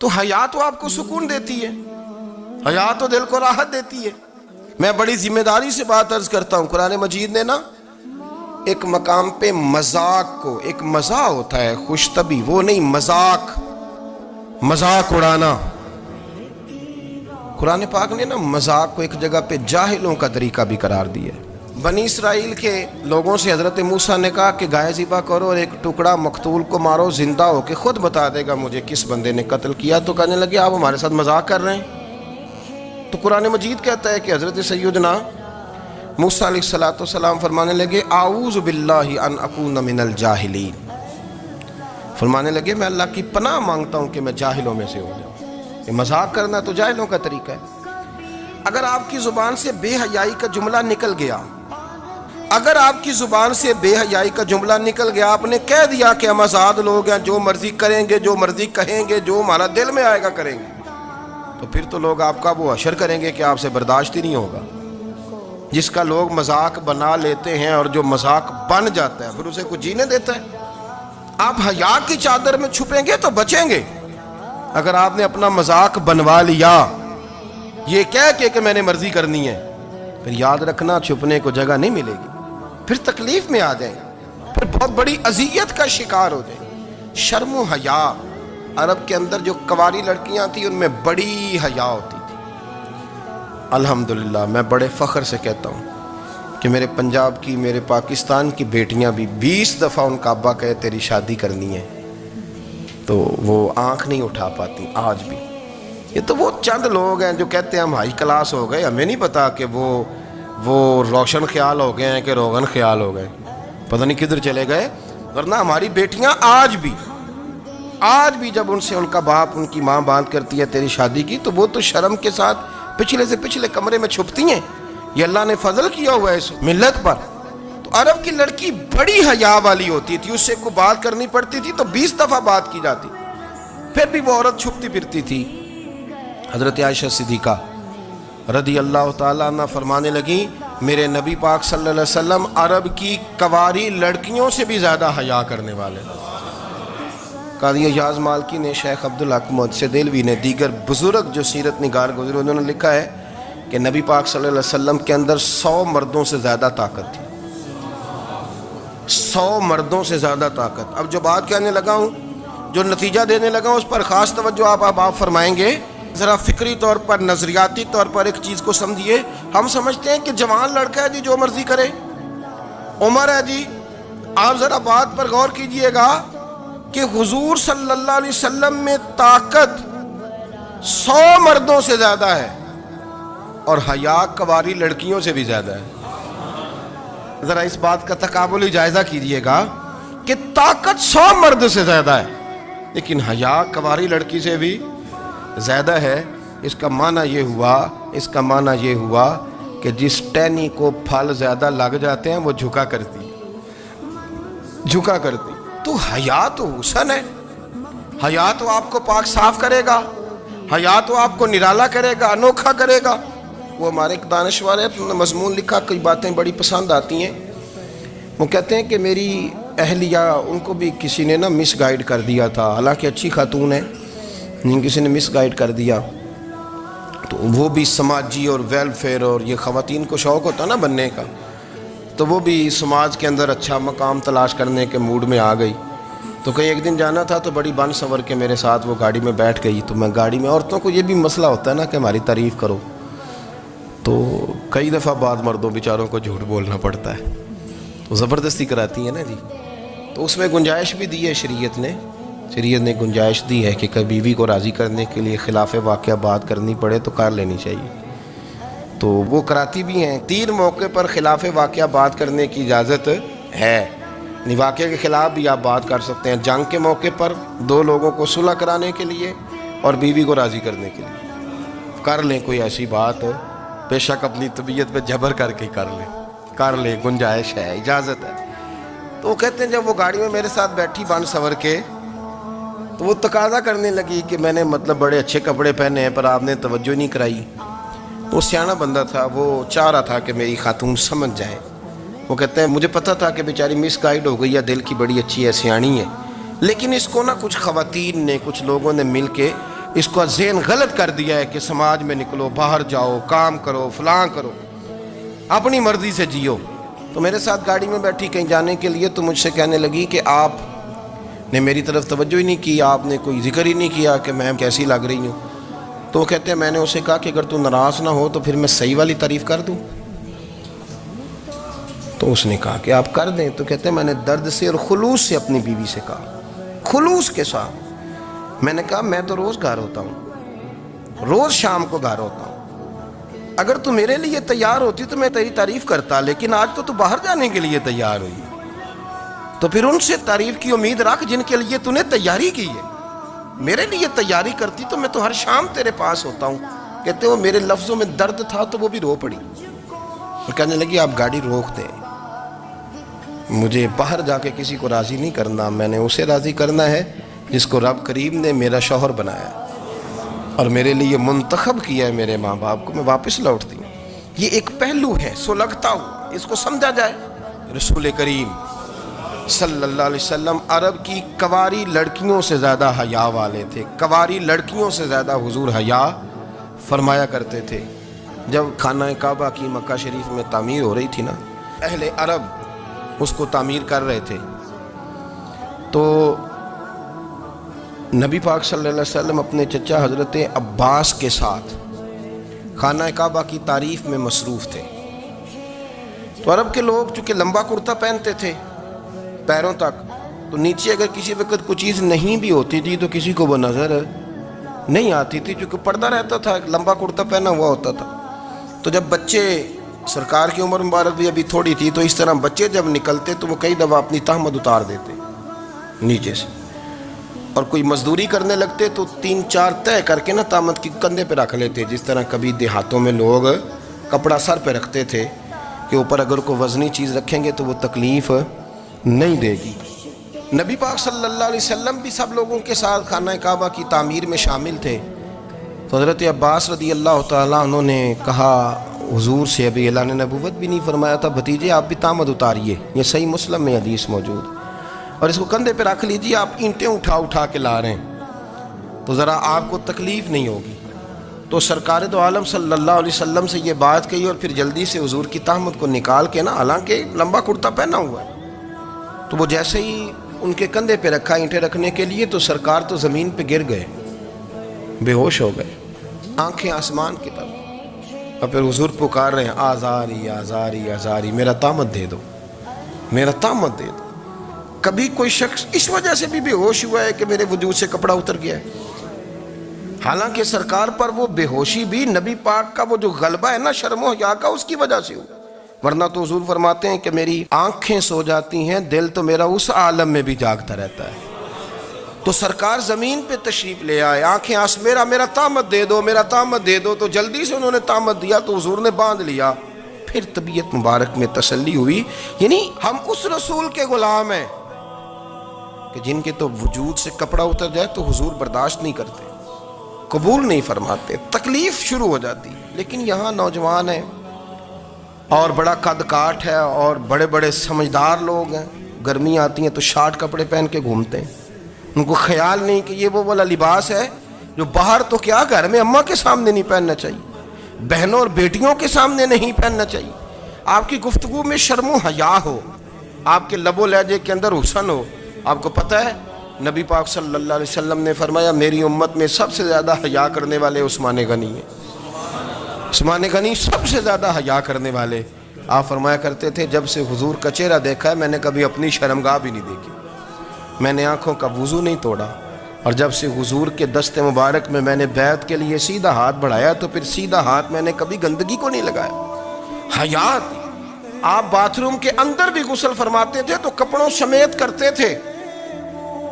تو حیا تو آپ کو سکون دیتی ہے، حیا تو دل کو راحت دیتی ہے۔ میں بڑی ذمہ داری سے بات عرض کرتا ہوں، قرآن مجید نے نا ایک مقام پہ مذاق کو، ایک مزاح ہوتا ہے خوش طبی، وہ نہیں، مذاق اڑانا، قرآن پاک نے نا مذاق کو ایک جگہ پہ جاہلوں کا طریقہ بھی قرار دیا ہے۔ بنی اسرائیل کے لوگوں سے حضرت موسیٰ نے کہا کہ گائے ذبح کرو اور ایک ٹکڑا مقتول کو مارو، زندہ ہو کے خود بتا دے گا مجھے کس بندے نے قتل کیا۔ تو کہنے لگے آپ ہمارے ساتھ مذاق کر رہے ہیں۔ تو قرآن مجید کہتا ہے کہ حضرت سیدنا موسیٰ علیہ السلام فرمانے لگے اعوذ باللہ ان اکون من الجاہلین، فرمانے لگے میں اللہ کی پناہ مانگتا ہوں کہ میں جاہلوں میں سے ہو جاؤں۔ یہ مذاق کرنا تو جاہلوں کا طریقہ ہے۔ اگر آپ کی زبان سے بے حیائی کا جملہ نکل گیا، اگر آپ کی زبان سے بے حیائی کا جملہ نکل گیا، آپ نے کہہ دیا کہ ہم آزاد لوگ ہیں، جو مرضی کریں گے، جو مرضی کہیں گے، جو ہمارا دل میں آئے گا کریں گے، تو پھر تو لوگ آپ کا وہ حشر کریں گے کہ آپ سے برداشت ہی نہیں ہوگا۔ جس کا لوگ مذاق بنا لیتے ہیں اور جو مذاق بن جاتا ہے پھر اسے کچھ جینے دیتا ہے۔ آپ حیا کی چادر میں چھپیں گے تو بچیں گے۔ اگر آپ نے اپنا مذاق بنوا لیا یہ کہہ کے کہ میں نے مرضی کرنی ہے، پھر یاد رکھنا چھپنے کو جگہ نہیں ملے گی، پھر تکلیف میں آ جائیں، پھر بہت بڑی اذیت کا شکار ہو جائیں۔ شرم و حیا، عرب کے اندر جو کنواری لڑکیاں تھیں ان میں بڑی حیا ہوتی تھی۔ الحمدللہ میں بڑے فخر سے کہتا ہوں کہ میرے پنجاب کی، میرے پاکستان کی بیٹیاں بھی 20 دفعہ ان کا ابا کہے تیری شادی کرنی ہے تو وہ آنکھ نہیں اٹھا پاتی آج بھی۔ یہ تو وہ چند لوگ ہیں جو کہتے ہیں ہم ہائی کلاس ہو گئے، ہمیں نہیں پتا کہ وہ روشن خیال ہو گئے ہیں کہ روغن خیال ہو گئے، پتہ نہیں کدھر چلے گئے۔ ورنہ ہماری بیٹیاں آج بھی جب ان سے ان کا باپ، ان کی ماں بات کرتی ہے تیری شادی کی، تو وہ تو شرم کے ساتھ پچھلے سے پچھلے کمرے میں چھپتی ہیں۔ یہ اللہ نے فضل کیا ہوا ہے اس ملت پر۔ تو عرب کی لڑکی بڑی حیا والی ہوتی تھی، اس سے کوئی بات کرنی پڑتی تھی تو 20 دفعہ بات کی جاتی، پھر بھی وہ عورت چھپتی پھرتی تھی۔ حضرت عائشہ صدیقہ رضی اللہ تعالیٰ عنہ فرمانے لگیں میرے نبی پاک صلی اللہ علیہ وسلم عرب کی کنواری لڑکیوں سے بھی زیادہ حیا کرنے والے۔ قاضی ایاز مالکی نے، شیخ عبدالحق محدث دہلوی نے، دیگر بزرگ جو سیرت نگار گزرے انہوں نے لکھا ہے کہ نبی پاک صلی اللہ علیہ وسلم کے اندر 100 مردوں سے زیادہ طاقت تھی، 100 مردوں سے زیادہ طاقت۔ اب جو بات کہنے لگا ہوں، جو نتیجہ دینے لگا ہوں، اس پر خاص توجہ آپ فرمائیں گے۔ ذرا فکری طور پر، نظریاتی طور پر ایک چیز کو سمجھیے۔ ہم سمجھتے ہیں کہ جوان لڑکا ہے جی جو مرضی کرے، عمر ہے جی۔ آپ ذرا بات پر غور کیجئے گا کہ حضور صلی اللہ علیہ وسلم میں طاقت 100 مردوں سے زیادہ ہے اور حیا کنواری لڑکیوں سے بھی زیادہ ہے۔ ذرا اس بات کا تقابلی جائزہ کیجئے گا کہ طاقت 100 مرد سے زیادہ ہے لیکن حیا کنواری لڑکی سے بھی زیادہ ہے۔ اس کا معنی یہ ہوا کہ جس ٹہنی کو پھل زیادہ لگ جاتے ہیں وہ جھکا کرتی۔ تو حیا تو حسن ہے، حیا تو آپ کو پاک صاف کرے گا، حیا تو آپ کو نرالا کرے گا، انوکھا کرے گا۔ وہ ہمارے ایک دانشور ہے، انہوں نے مضمون لکھا، کئی باتیں بڑی پسند آتی ہیں۔ وہ کہتے ہیں کہ میری اہلیہ، ان کو بھی کسی نے نا مس گائیڈ کر دیا تھا، حالانکہ اچھی خاتون ہے، کسی نے مس گائیڈ کر دیا، تو وہ بھی سماجی اور ویلفیئر اور یہ خواتین کو شوق ہوتا نا بننے کا، تو وہ بھی سماج کے اندر اچھا مقام تلاش کرنے کے موڈ میں آ گئی۔ تو کہیں ایک دن جانا تھا تو بڑی بن سنور کے میرے ساتھ وہ گاڑی میں بیٹھ گئی۔ تو میں گاڑی میں، عورتوں کو یہ بھی مسئلہ ہوتا ہے نا کہ ہماری تعریف کرو، تو کئی دفعہ بعد مردوں بیچاروں کو جھوٹ بولنا پڑتا ہے، تو زبردستی کراتی ہیں نا جی۔ تو اس میں گنجائش بھی دی ہے شریعت نے گنجائش دی ہے کہ کبھی بیوی کو راضی کرنے کے لیے خلاف واقعہ بات کرنی پڑے تو کر لینی چاہیے، تو وہ کراتی بھی ہیں۔ 3 موقع پر خلاف واقعہ بات کرنے کی اجازت ہے، واقعے کے خلاف بھی آپ بات کر سکتے ہیں۔ جنگ کے موقع پر 2 لوگوں کو صلح کرانے کے لیے اور بیوی کو راضی کرنے کے لیے کر لیں کوئی ایسی بات، بے شک اپنی طبیعت پہ جبر کر کے کر لیں، گنجائش ہے، اجازت ہے۔ تو وہ کہتے ہیں جب وہ گاڑی میں میرے ساتھ بیٹھی بن سنور کے، تو وہ تقاضا کرنے لگی کہ میں نے بڑے اچھے کپڑے پہنے ہیں پر آپ نے توجہ نہیں کرائی۔ وہ سیاںا بندہ تھا، وہ چاہ رہا تھا کہ میری خاتون سمجھ جائے۔ وہ کہتے ہیں مجھے پتہ تھا کہ بیچاری مس گائیڈ ہو گئی ہے، دل کی بڑی اچھی ہے، سیاਣੀ ہے، لیکن اس کو نا کچھ خواتین نے، کچھ لوگوں نے مل کے اس کو ذہن غلط کر دیا ہے کہ سماج میں نکلو، باہر جاؤ، کام کرو، فلاں کرو، اپنی مرضی سے جیو۔ تو میرے ساتھ گاڑی میں بیٹھی کہیں جانے کے لیے، تو مجھ سے کہنے لگی کہ آپ نے میری طرف توجہ ہی نہیں کی، آپ نے کوئی ذکر ہی نہیں کیا کہ میں کیسی لگ رہی ہوں۔ تو وہ کہتے ہیں میں نے اسے کہا کہ اگر تو ناراض نہ ہو تو پھر میں صحیح والی تعریف کر دوں۔ تو اس نے کہا کہ آپ کر دیں۔ تو کہتے ہیں میں نے درد سے اور خلوص سے اپنی بیوی سے کہا، خلوص کے ساتھ میں نے کہا میں تو روز گھر ہوتا ہوں، روز شام کو گھر ہوتا ہوں، اگر تو میرے لیے تیار ہوتی تو میں تیری تعریف کرتا، لیکن آج تو باہر جانے کے لیے تیار ہوئی، تو پھر ان سے تعریف کی امید رکھ جن کے لیے تو نے تیاری کی ہے۔ میرے لیے تیاری کرتی تو میں تو ہر شام تیرے پاس ہوتا ہوں۔ کہتے وہ میرے لفظوں میں درد تھا تو وہ بھی رو پڑی، اور کہنے لگی آپ گاڑی روک دیں، مجھے باہر جا کے کسی کو راضی نہیں کرنا، میں نے اسے راضی کرنا ہے جس کو رب کریم نے میرا شوہر بنایا اور میرے لیے منتخب کیا ہے، میرے ماں باپ کو۔ میں واپس لوٹتی ہوں۔ یہ ایک پہلو ہے سلگتا ہوا، اس کو سمجھا جائے۔ رسول کریم صلی اللہ علیہ وسلم عرب کی کواری لڑکیوں سے زیادہ حیا والے تھے، کواری لڑکیوں سے زیادہ حضور حیا فرمایا کرتے تھے۔ جب خانہ کعبہ کی مکہ شریف میں تعمیر ہو رہی تھی نا، اہل عرب اس کو تعمیر کر رہے تھے، تو نبی پاک صلی اللہ علیہ وسلم اپنے چچا حضرت عباس کے ساتھ خانہ کعبہ کی تعریف میں مصروف تھے۔ تو عرب کے لوگ چونکہ لمبا کرتا پہنتے تھے پیروں تک، تو نیچے اگر کسی وقت کوئی چیز نہیں بھی ہوتی تھی تو کسی کو وہ نظر نہیں آتی تھی، چونکہ پردہ رہتا تھا، لمبا کرتا پہنا ہوا ہوتا تھا۔ تو جب بچے، سرکار کی عمر مبارک بھی ابھی تھوڑی تھی، تو اس طرح بچے جب نکلتے تو وہ کئی دفعہ اپنی تہمت اتار دیتے نیچے سے، اور کوئی مزدوری کرنے لگتے تو 3-4 طے کر کے نا تہمت کی کندھے پہ رکھ لیتے، جس طرح کبھی دیہاتوں میں لوگ کپڑا سر پہ رکھتے تھے کہ اوپر اگر کوئی وزنی چیز رکھیں گے تو وہ تکلیف نہیں دے گی۔ نبی پاک صلی اللہ علیہ وسلم بھی سب لوگوں کے ساتھ خانہ کعبہ کی تعمیر میں شامل تھے۔ تو حضرت عباس رضی اللہ تعالیٰ عنہ نے کہا حضور سے، ابھی اعلان نبوت بھی نہیں فرمایا تھا، بھتیجے آپ بھی تہمت اتاریے، یہ صحیح مسلم میں حدیث موجود، اور اس کو کندھے پہ رکھ لیجیے، آپ اینٹیں اٹھا کے لا رہے ہیں تو ذرا آپ کو تکلیف نہیں ہوگی۔ تو سرکار دو عالم صلی اللہ علیہ وسلم سے یہ بات کہی، اور پھر جلدی سے حضور کی تہمت کو نکال کے نا، حالانکہ لمبا کرتا پہنا ہوا ہے، تو وہ جیسے ہی ان کے کندھے پہ رکھا اینٹیں رکھنے کے لیے، تو سرکار تو زمین پہ گر گئے، بے ہوش ہو گئے، آنکھیں آسمان کی طرف، اور پھر حضور پکار رہے ہیں آزاری آزاری آزاری، میرا تہمت دے دو، میرا تہمت دے دو۔ کبھی کوئی شخص اس وجہ سے بھی بے ہوش ہوا ہے کہ میرے وجود سے کپڑا اتر گیا ہے؟ حالانکہ سرکار پر وہ بے ہوشی بھی نبی پاک کا وہ جو غلبہ ہے نا شرم و حیا کا، اس کی وجہ سے ہو، ورنہ تو حضور فرماتے ہیں کہ میری آنکھیں سو جاتی ہیں، دل تو میرا اس عالم میں بھی جاگتا رہتا ہے۔ تو سرکار زمین پہ تشریف لے آئے، آنکھیں میرا تہمت دے دو، میرا تہمت دے دو، تو جلدی سے انہوں نے تہمت دیا، تو حضور نے باندھ لیا۔ پھر طبیعت مبارک میں تسلی ہوئی، یعنی ہم اس رسول کے غلام ہیں کہ جن کے تو وجود سے کپڑا اتر جائے تو حضور برداشت نہیں کرتے، قبول نہیں فرماتے، تکلیف شروع ہو جاتی۔ لیکن یہاں نوجوان ہیں اور بڑا قد کاٹ ہے اور بڑے بڑے سمجھدار لوگ ہیں، گرمی آتی ہیں تو شارٹ کپڑے پہن کے گھومتے ہیں، ان کو خیال نہیں کہ یہ وہ والا لباس ہے جو باہر تو کیا گھر میں اماں کے سامنے نہیں پہننا چاہیے، بہنوں اور بیٹیوں کے سامنے نہیں پہننا چاہیے۔ آپ کی گفتگو میں شرم و حیا ہو، آپ کے لب و لہجے کے اندر حسن ہو۔ آپ کو پتہ ہے نبی پاک صلی اللہ علیہ وسلم نے فرمایا میری امت میں سب سے زیادہ حیا کرنے والے عثمان غنی ہیں، عثمان غنی سب سے زیادہ حیا کرنے والے۔ آپ فرمایا کرتے تھے جب سے حضور کا چہرہ دیکھا ہے میں نے کبھی اپنی شرمگاہ بھی نہیں دیکھی، میں نے آنکھوں کا وضو نہیں توڑا، اور جب سے حضور کے دست مبارک میں نے بیعت کے لیے سیدھا ہاتھ بڑھایا تو پھر سیدھا ہاتھ میں نے کبھی گندگی کو نہیں لگایا۔ حیات، آپ باتھ روم کے اندر بھی غسل فرماتے تھے تو کپڑوں سمیت کرتے تھے۔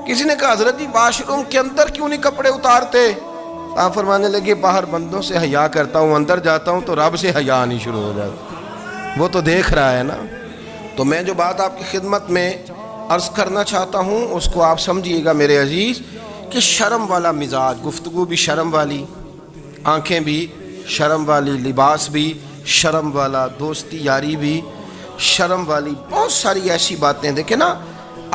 کسی نے کہا حضرت جی واش روم کے اندر کیوں نہیں کپڑے اتارتے؟ آپ فرمانے لگے باہر بندوں سے حیا کرتا ہوں، اندر جاتا ہوں تو رب سے حیا آنی شروع ہو جاتی، وہ تو دیکھ رہا ہے نا۔ تو میں جو بات آپ کی خدمت میں عرض کرنا چاہتا ہوں اس کو آپ سمجھیے گا میرے عزیز، کہ شرم والا مزاج، گفتگو بھی شرم والی، آنکھیں بھی شرم والی، لباس بھی شرم والا، دوستی یاری بھی شرم والی، بہت ساری ایسی باتیں۔ دیکھیں نا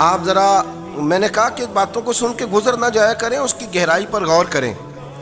آپ ذرا، میں نے کہا کہ باتوں کو سن کے گزر نہ جایا کریں، اس کی گہرائی پر غور کریں۔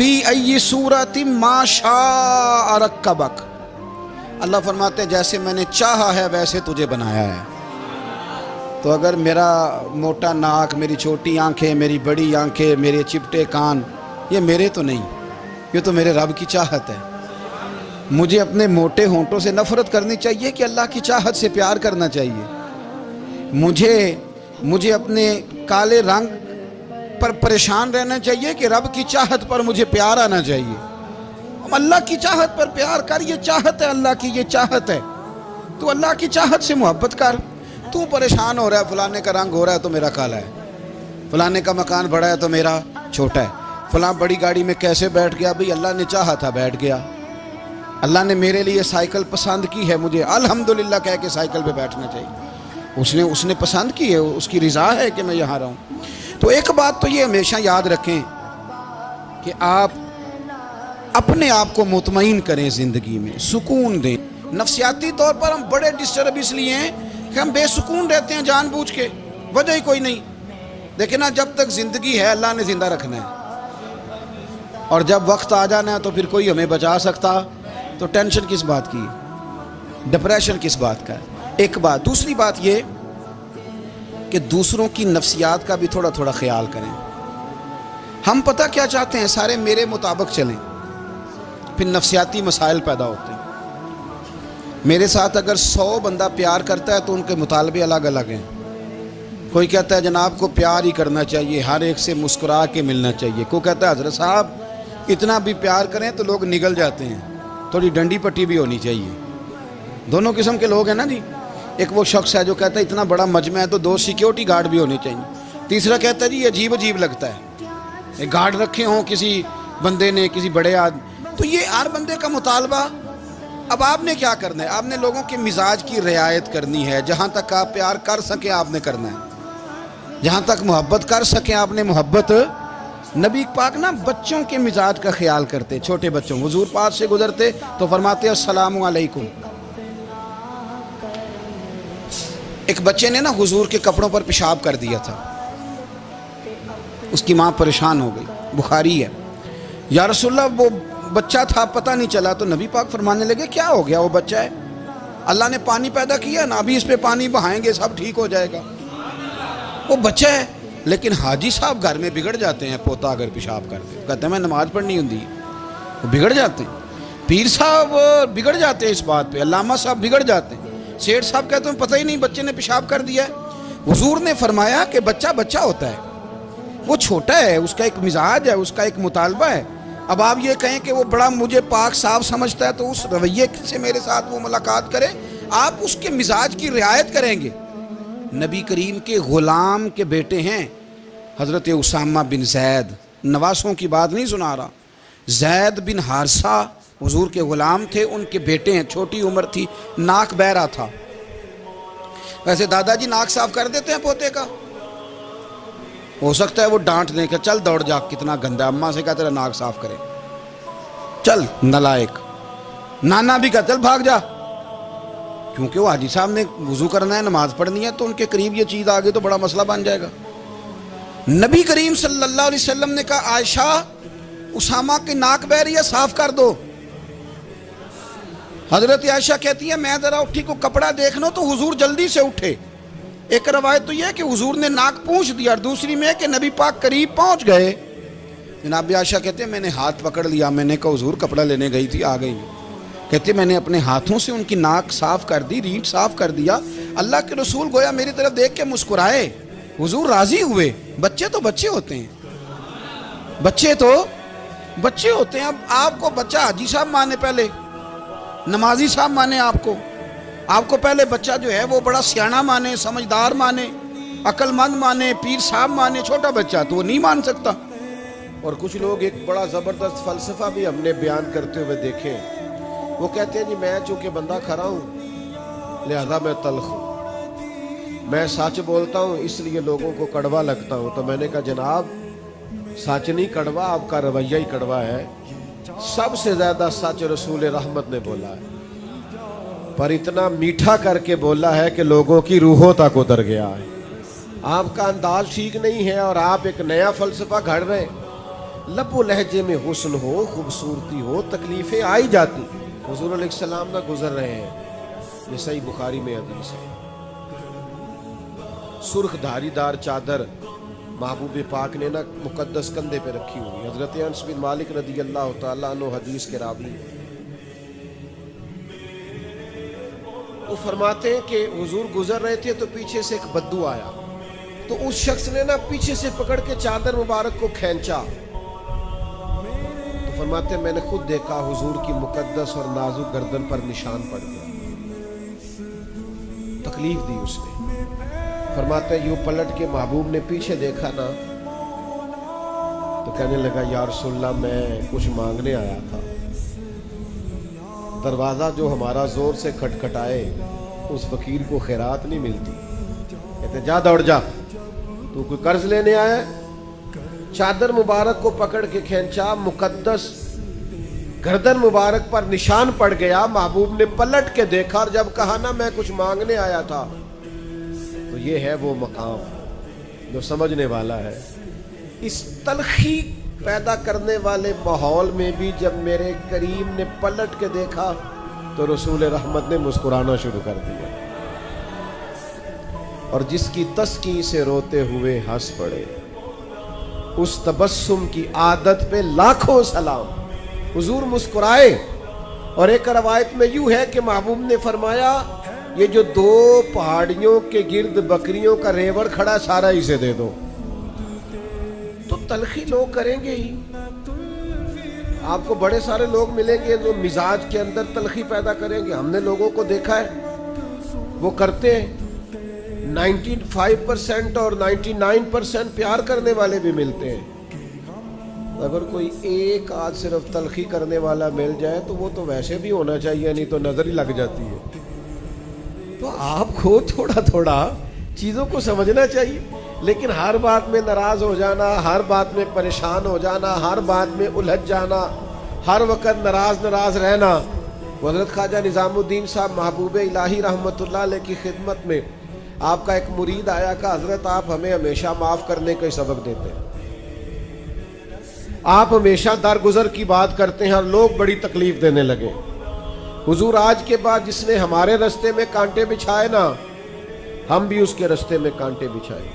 فی ای صورت ما شاء رکبک، اللہ فرماتے ہیں جیسے میں نے چاہا ہے ویسے تجھے بنایا ہے۔ تو اگر میرا موٹا ناک، میری چھوٹی آنکھیں، میری بڑی آنکھیں، میرے چپٹے کان، یہ میرے تو نہیں، یہ تو میرے رب کی چاہت ہے۔ مجھے اپنے موٹے ہونٹوں سے نفرت کرنی چاہیے کہ اللہ کی چاہت سے پیار کرنا چاہیے؟ مجھے اپنے کالے رنگ پر پریشان رہنا چاہیے کہ رب کی چاہت پر مجھے پیار آنا چاہیے؟ اللہ کی چاہت پر پیار کر، یہ چاہت ہے اللہ کی، یہ چاہت ہے، تو اللہ کی چاہت سے محبت کر۔ تو پریشان ہو رہا ہے فلانے کا رنگ ہو رہا ہے تو میرا کالا ہے، فلانے کا مکان بڑا ہے تو میرا چھوٹا ہے، فلاں بڑی گاڑی میں کیسے بیٹھ گیا؟ بھئی اللہ نے چاہا تھا بیٹھ گیا، اللہ نے میرے لیے سائیکل پسند کی ہے، مجھے الحمدللہ کہہ کے سائیکل پہ بیٹھنا چاہیے، اس نے پسند کی ہے، اس کی رضا ہے کہ میں یہاں رہوں۔ تو ایک بات تو یہ ہمیشہ یاد رکھیں کہ آپ اپنے آپ کو مطمئن کریں، زندگی میں سکون دیں۔ نفسیاتی طور پر ہم بڑے ڈسٹرب اس لیے ہیں کہ ہم بے سکون رہتے ہیں جان بوجھ کے، وجہ ہی کوئی نہیں۔ دیکھیں نا، جب تک زندگی ہے اللہ نے زندہ رکھنا ہے، اور جب وقت آ جانا ہے تو پھر کوئی ہمیں بچا سکتا، تو ٹینشن کس بات کی، ڈپریشن کس بات کا ہے؟ ایک بات۔ دوسری بات یہ کہ دوسروں کی نفسیات کا بھی تھوڑا تھوڑا خیال کریں۔ ہم پتہ کیا چاہتے ہیں؟ سارے میرے مطابق چلیں، پھر نفسیاتی مسائل پیدا ہوتے ہیں۔ میرے ساتھ اگر 100 بندہ پیار کرتا ہے تو ان کے مطالبے الگ الگ ہیں۔ کوئی کہتا ہے جناب کو پیار ہی کرنا چاہیے، ہر ایک سے مسکرا کے ملنا چاہیے، کوئی کہتا ہے حضرت صاحب اتنا بھی پیار کریں تو لوگ نگل جاتے ہیں، تھوڑی ڈنڈی پٹی بھی ہونی چاہیے۔ دونوں قسم کے لوگ ہیں نا جی۔ ایک وہ شخص ہے جو کہتا ہے اتنا بڑا مجمع ہے تو 2 سیکیورٹی گارڈ بھی ہونے چاہیے۔ تیسرا کہتا ہے جی یہ عجیب عجیب لگتا ہے، ایک گارڈ رکھے ہوں کسی بندے نے، کسی بڑے آدمی۔ تو یہ ہر بندے کا مطالبہ۔ اب آپ نے کیا کرنا ہے؟ آپ نے لوگوں کے مزاج کی رعایت کرنی ہے، جہاں تک آپ پیار کر سکیں آپ نے کرنا ہے، جہاں تک محبت کر سکیں آپ نے محبت۔ نبی پاک نا بچوں کے مزاج کا خیال کرتے، چھوٹے بچوں، حضور پاک سے گزرتے تو فرماتے السلام علیکم۔ ایک بچے نے نا حضور کے کپڑوں پر پیشاب کر دیا تھا، اس کی ماں پریشان ہو گئی، بخاری ہے۔ یا رسول اللہ وہ بچہ تھا پتہ نہیں چلا، تو نبی پاک فرمانے لگے کیا ہو گیا؟ وہ بچہ ہے، اللہ نے پانی پیدا کیا نا، ابھی اس پہ پانی بہائیں گے سب ٹھیک ہو جائے گا۔ وہ بچہ ہے، لیکن حاجی صاحب گھر میں بگڑ جاتے ہیں، پوتا اگر پیشاب کرتے کہتے ہیں میں نماز پڑھنی ہوں، وہ بگڑ جاتے ہیں۔ پیر صاحب بگڑ جاتے ہیں اس بات پہ، علامہ صاحب بگڑ جاتے ہیں، سیٹھ صاحب کہتے ہیں پتہ ہی نہیں بچے نے پیشاب کر دیا ہے۔ حضور نے فرمایا کہ بچہ بچہ ہوتا ہے، وہ چھوٹا ہے، اس کا ایک مزاج ہے، اس کا ایک مطالبہ ہے۔ اب آپ یہ کہیں کہ وہ بڑا مجھے پاک صاف سمجھتا ہے تو اس رویے سے میرے ساتھ وہ ملاقات کرے، آپ اس کے مزاج کی رعایت کریں گے۔ نبی کریم کے غلام کے بیٹے ہیں حضرت اسامہ بن زید، نواسوں کی بات نہیں سنا رہا، زید بن حارثہ حضور کے غلام تھے، ان کے بیٹے ہیں، چھوٹی عمر تھی، ناک بہ رہا تھا۔ ویسے دادا جی ناک صاف کر دیتے ہیں پوتے کا، ہو سکتا ہے وہ ڈانٹ دیں کہ چل دوڑ جا کتنا گندا، اماں سے کہا تیرا ناک صاف کرے، چل نالائق، نانا بھی کہا چل بھاگ جا، کیونکہ وہ حاجی صاحب نے وضو کرنا ہے، نماز پڑھنی ہے، تو ان کے قریب یہ چیز آ گئی تو بڑا مسئلہ بن جائے گا۔ نبی کریم صلی اللہ علیہ وسلم نے کہا عائشہ اسامہ کی ناک بہ رہی ہے صاف کر دو۔ حضرت عائشہ کہتی ہے میں ذرا اٹھی کو کپڑا دیکھنا تو حضور جلدی سے اٹھے۔ ایک روایت تو یہ ہے کہ حضور نے ناک پونچھ دیا، اور دوسری میں کہ نبی پاک قریب پہنچ گئے۔ جناب عائشہ کہتے ہیں میں نے ہاتھ پکڑ لیا، میں نے کہا حضور کپڑا لینے گئی تھی آ گئی، کہتے میں نے اپنے ہاتھوں سے ان کی ناک صاف کر دی، ریڑھ صاف کر دیا۔ اللہ کے رسول گویا میری طرف دیکھ کے مسکرائے، حضور راضی ہوئے۔ بچے تو بچے ہوتے ہیں، بچے تو بچے ہوتے ہیں۔ اب آپ کو بچہ حاجی صاحب مانے، پہلے نمازی صاحب مانے، آپ کو پہلے بچہ جو ہے وہ بڑا سیاںہ مانے، سمجھدار مانے، عقل مند مانے، پیر صاحب مانے، چھوٹا بچہ تو وہ نہیں مان سکتا۔ اور کچھ لوگ ایک بڑا زبردست فلسفہ بھی ہم نے بیان کرتے ہوئے دیکھے، وہ کہتے ہیں جی میں چونکہ بندہ کھرا ہوں لہذا میں تلخ ہوں، میں سچ بولتا ہوں اس لیے لوگوں کو کڑوا لگتا ہوں۔ تو میں نے کہا جناب سچ نہیں کڑوا، آپ کا رویہ ہی کڑوا ہے۔ سب سے زیادہ سچ رسول رحمت نے بولا ہے، پر اتنا میٹھا کر کے بولا ہے کہ لوگوں کی روحوں تک اتر گیا ہے۔ آپ کا انداز ٹھیک نہیں ہے اور آپ ایک نیا فلسفہ گھڑ رہے ہیں، لب و لہجے میں حسن ہو، خوبصورتی ہو، تکلیفیں آئی جاتی. حضور علیہ السلام نہ گزر رہے ہیں، یہ صحیح بخاری میں حدیث ہے. سرخ دھاری دار چادر محبوب پاک نے نا مقدس کندھے پہ رکھی ہوئی. حضرت انس بن مالک رضی اللہ تعالیٰ عنہ حدیث کے راوی، وہ فرماتے ہیں کہ حضور گزر رہے تھے تو پیچھے سے ایک بدو آیا، تو اس شخص نے نا پیچھے سے پکڑ کے چادر مبارک کو کھینچا. تو فرماتے ہیں میں نے خود دیکھا حضور کی مقدس اور نازک گردن پر نشان پڑ گیا. تکلیف دی اس نے. فرماتے ہیں یوں پلٹ کے محبوب نے پیچھے دیکھا نا تو کہنے لگا یا رسول اللہ میں کچھ مانگنے آیا تھا. دروازہ جو ہمارا زور سے کھٹکھٹائے اس فقیر کو خیرات نہیں ملتی. کہتے جا دوڑ جا، تو کوئی قرض لینے آیا؟ چادر مبارک کو پکڑ کے کھینچا، مقدس گردن مبارک پر نشان پڑ گیا. محبوب نے پلٹ کے دیکھا اور جب کہا نا میں کچھ مانگنے آیا تھا، تو یہ ہے وہ مقام جو سمجھنے والا ہے. اس تلخی پیدا کرنے والے ماحول میں بھی جب میرے کریم نے پلٹ کے دیکھا تو رسول رحمت نے مسکرانا شروع کر دیا، اور جس کی تسکین سے روتے ہوئے ہنس پڑے اس تبسم کی عادت پہ لاکھوں سلام. حضور مسکرائے. اور ایک روایت میں یوں ہے کہ محبوب نے فرمایا یہ جو دو پہاڑیوں کے گرد بکریوں کا ریوڑ کھڑا سارا اسے دے دو. تو تلخی لوگ کریں گے ہی. آپ کو بڑے سارے لوگ ملیں گے جو مزاج کے اندر تلخی پیدا کریں گے. ہم نے لوگوں کو دیکھا ہے وہ کرتے ہیں. 95% اور 99% پیار کرنے والے بھی ملتے ہیں. اگر کوئی ایک آدھ صرف تلخی کرنے والا مل جائے تو وہ تو ویسے بھی ہونا چاہیے، نہیں تو نظر ہی لگ جاتی ہے. تو آپ کو تھوڑا تھوڑا چیزوں کو سمجھنا چاہیے. لیکن ہر بات میں ناراض ہو جانا، ہر بات میں پریشان ہو جانا، ہر بات میں الجھ جانا، ہر وقت ناراض رہنا. حضرت خواجہ نظام الدین صاحب محبوب الہی رحمت اللہ علیہ کی خدمت میں آپ کا ایک مرید آیا کہ حضرت آپ ہمیں ہمیشہ معاف کرنے کا سبق دیتے ہیں، آپ ہمیشہ درگزر کی بات کرتے ہیں اور لوگ بڑی تکلیف دینے لگے. حضور آج کے بعد جس نے ہمارے رستے میں کانٹے بچھائے نا، ہم بھی اس کے رستے میں کانٹے بچھائے.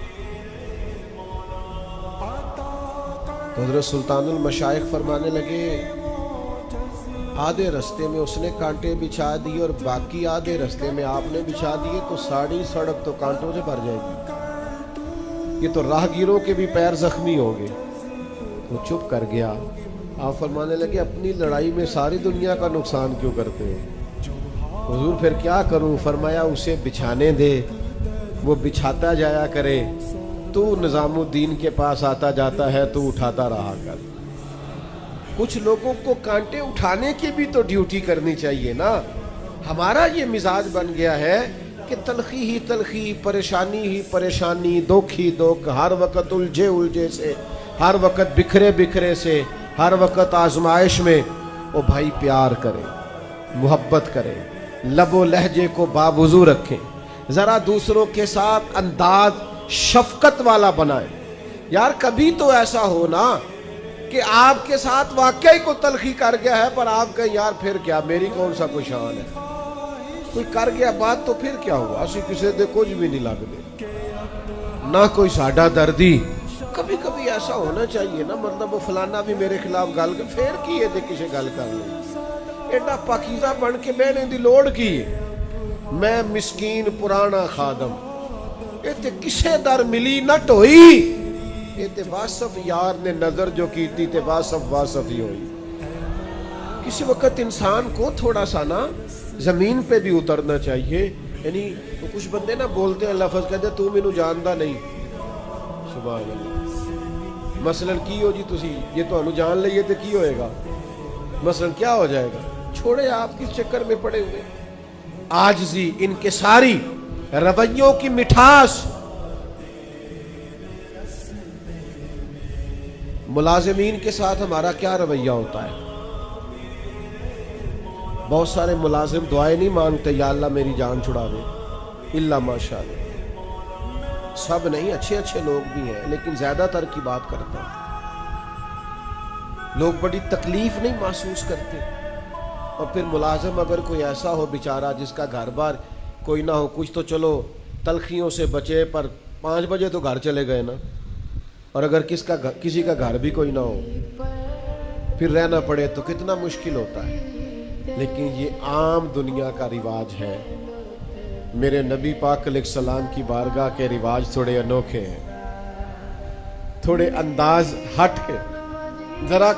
تو حضرت سلطان المشائخ فرمانے لگے آدھے رستے میں اس نے کانٹے بچھا دیے اور باقی آدھے رستے میں آپ نے بچھا دیے تو ساری سڑک تو کانٹوں سے بھر جائے گی. یہ تو راہگیروں کے بھی پیر زخمی ہو گئے. وہ چپ کر گیا. آپ فرمانے لگے اپنی لڑائی میں ساری دنیا کا نقصان کیوں کرتے ہو؟ حضور پھر کیا کروں؟ فرمایا اسے بچھانے دے، وہ بچھاتا جایا کرے، تو نظام الدین کے پاس آتا جاتا ہے تو اٹھاتا رہا کر. کچھ لوگوں کو کانٹے اٹھانے کی بھی تو ڈیوٹی کرنی چاہیے نا. ہمارا یہ مزاج بن گیا ہے کہ تلخی ہی تلخی، پریشانی ہی پریشانی، دکھ ہی دکھ، ہر وقت الجھے سے، ہر وقت بکھرے سے، ہر وقت آزمائش میں. او بھائی پیار کریں، محبت کریں، لب و لہجے کو باوضو رکھیں، ذرا دوسروں کے ساتھ انداز شفقت والا بنائیں. یار کبھی تو ایسا ہونا کہ آپ کے ساتھ واقعی کو تلخی کر گیا ہے پر آپ کہیں یار پھر کیا، میری کون سا کوئی شان ہے. کوئی کر گیا بات تو پھر کیا ہوا، اسی کسی دے کچھ بھی نہیں لگ دے نہ کوئی ساڈا دردی. کبھی کبھی ایسا ہونا چاہیے نا، مطلب وہ فلانا بھی میرے خلاف گل کر پھر کی ہے کسی گل کر لیں. ایڈا پاکیزہ بن کے بہنے دی لوڑ کی. میں مسکین پرانا خادم تے کسے در ملی نہ ٹوئی، تے واصف یار نے نظر جو کیتی تے واصف ہی ہوئی. کسی وقت انسان کو تھوڑا سا نا زمین پہ بھی اترنا چاہیے. یعنی کچھ بندے نا بولتے ہیں لفظ کہتے تو مینوں جاندا نہیں. سبحان اللہ. مثلاً کی ہو جی تسی یہ تو انو جان لئیے تو کی ہوئے گا، مثلاً کیا ہو جائے گا. چھوڑے آپ کس چکر میں پڑے ہوئے. عاجزی، انکساری، رویوں کی مٹھاس. ملازمین کے ساتھ ہمارا کیا رویہ ہوتا ہے؟ بہت سارے ملازم دعائیں نہیں مانگتے یا اللہ میری جان چھڑا دے، الا ماشاء اللہ. سب نہیں، اچھے لوگ بھی ہیں لیکن زیادہ تر کی بات کرتا ہوں. لوگ بڑی تکلیف نہیں محسوس کرتے. اور پھر ملازم اگر کوئی ایسا ہو بیچارہ جس کا گھر بار کوئی نہ ہو, کچھ تو چلو تلخیوں سے بچے, پر 5 بجے تو گھر چلے گئے نا. اور اگر کسی کا گھر بھی کوئی نہ ہو پھر رہنا پڑے تو کتنا مشکل ہوتا ہے. لیکن یہ عام دنیا کا رواج ہے. میرے نبی پاک علیہ السلام کی بارگاہ کے رواج تھوڑے انوکھے ہیں, تھوڑے انداز ہٹ کے, ذرا